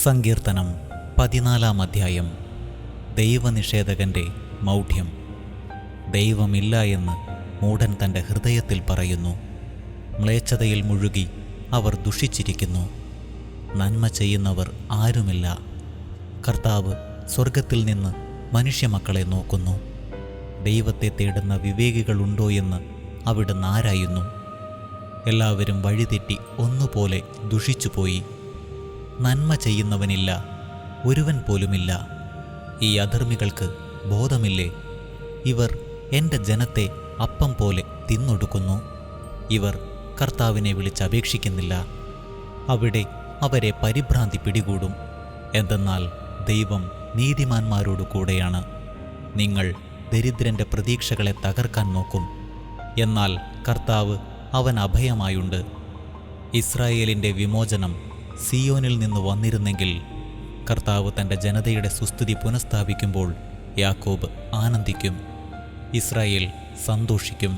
സങ്കീർത്തനം 14 അധ്യായം. ദൈവനിഷേധകന്റെ മൗഢ്യം. ദൈവമില്ല എന്ന് മൂഢൻ തൻ്റെ ഹൃദയത്തിൽ പറയുന്നു. മ്ലേച്ഛതയിൽ മുഴുകി അവർ ദുഷിച്ചിരിക്കുന്നു. നന്മ ചെയ്യുന്നവർ ആരുമില്ല. കർത്താവ് സ്വർഗത്തിൽ നിന്ന് മനുഷ്യമക്കളെ നോക്കുന്നു. ദൈവത്തെ തേടുന്ന വിവേകികളുണ്ടോ എന്ന് അവിടുന്ന് ആരായുന്നു. എല്ലാവരും വഴിതെറ്റി ഒന്നുപോലെ ദുഷിച്ചുപോയി. നന്മ ചെയ്യുന്നവനില്ല, ഒരുവൻ പോലുമില്ല. ഈ അധർമ്മികൾക്ക് ബോധമില്ലേ? ഇവർ എൻ്റെ ജനത്തെ അപ്പം പോലെ തിന്നൊടുക്കുന്നു. ഇവർ കർത്താവിനെ വിളിച്ചപേക്ഷിക്കുന്നില്ല. അവിടെ അവരെ പരിഭ്രാന്തി പിടികൂടും. എന്തെന്നാൽ ദൈവം നീതിമാന്മാരോടു കൂടെയാണ്. നിങ്ങൾ ദരിദ്രൻ്റെ പ്രതീക്ഷകളെ തകർക്കാൻ നോക്കും. എന്നാൽ കർത്താവ് അവൻ അഭയമായുണ്ട്. ഇസ്രായേലിൻ്റെ വിമോചനം സിയോനിൽ നിന്ന് വന്നിരുന്നെങ്കിൽ, കർത്താവ് തൻ്റെ ജനതയുടെ സുസ്ഥിതി പുനഃസ്ഥാപിക്കുമ്പോൾ യാക്കോബ് ആനന്ദിക്കും, ഇസ്രായേൽ സന്തോഷിക്കും.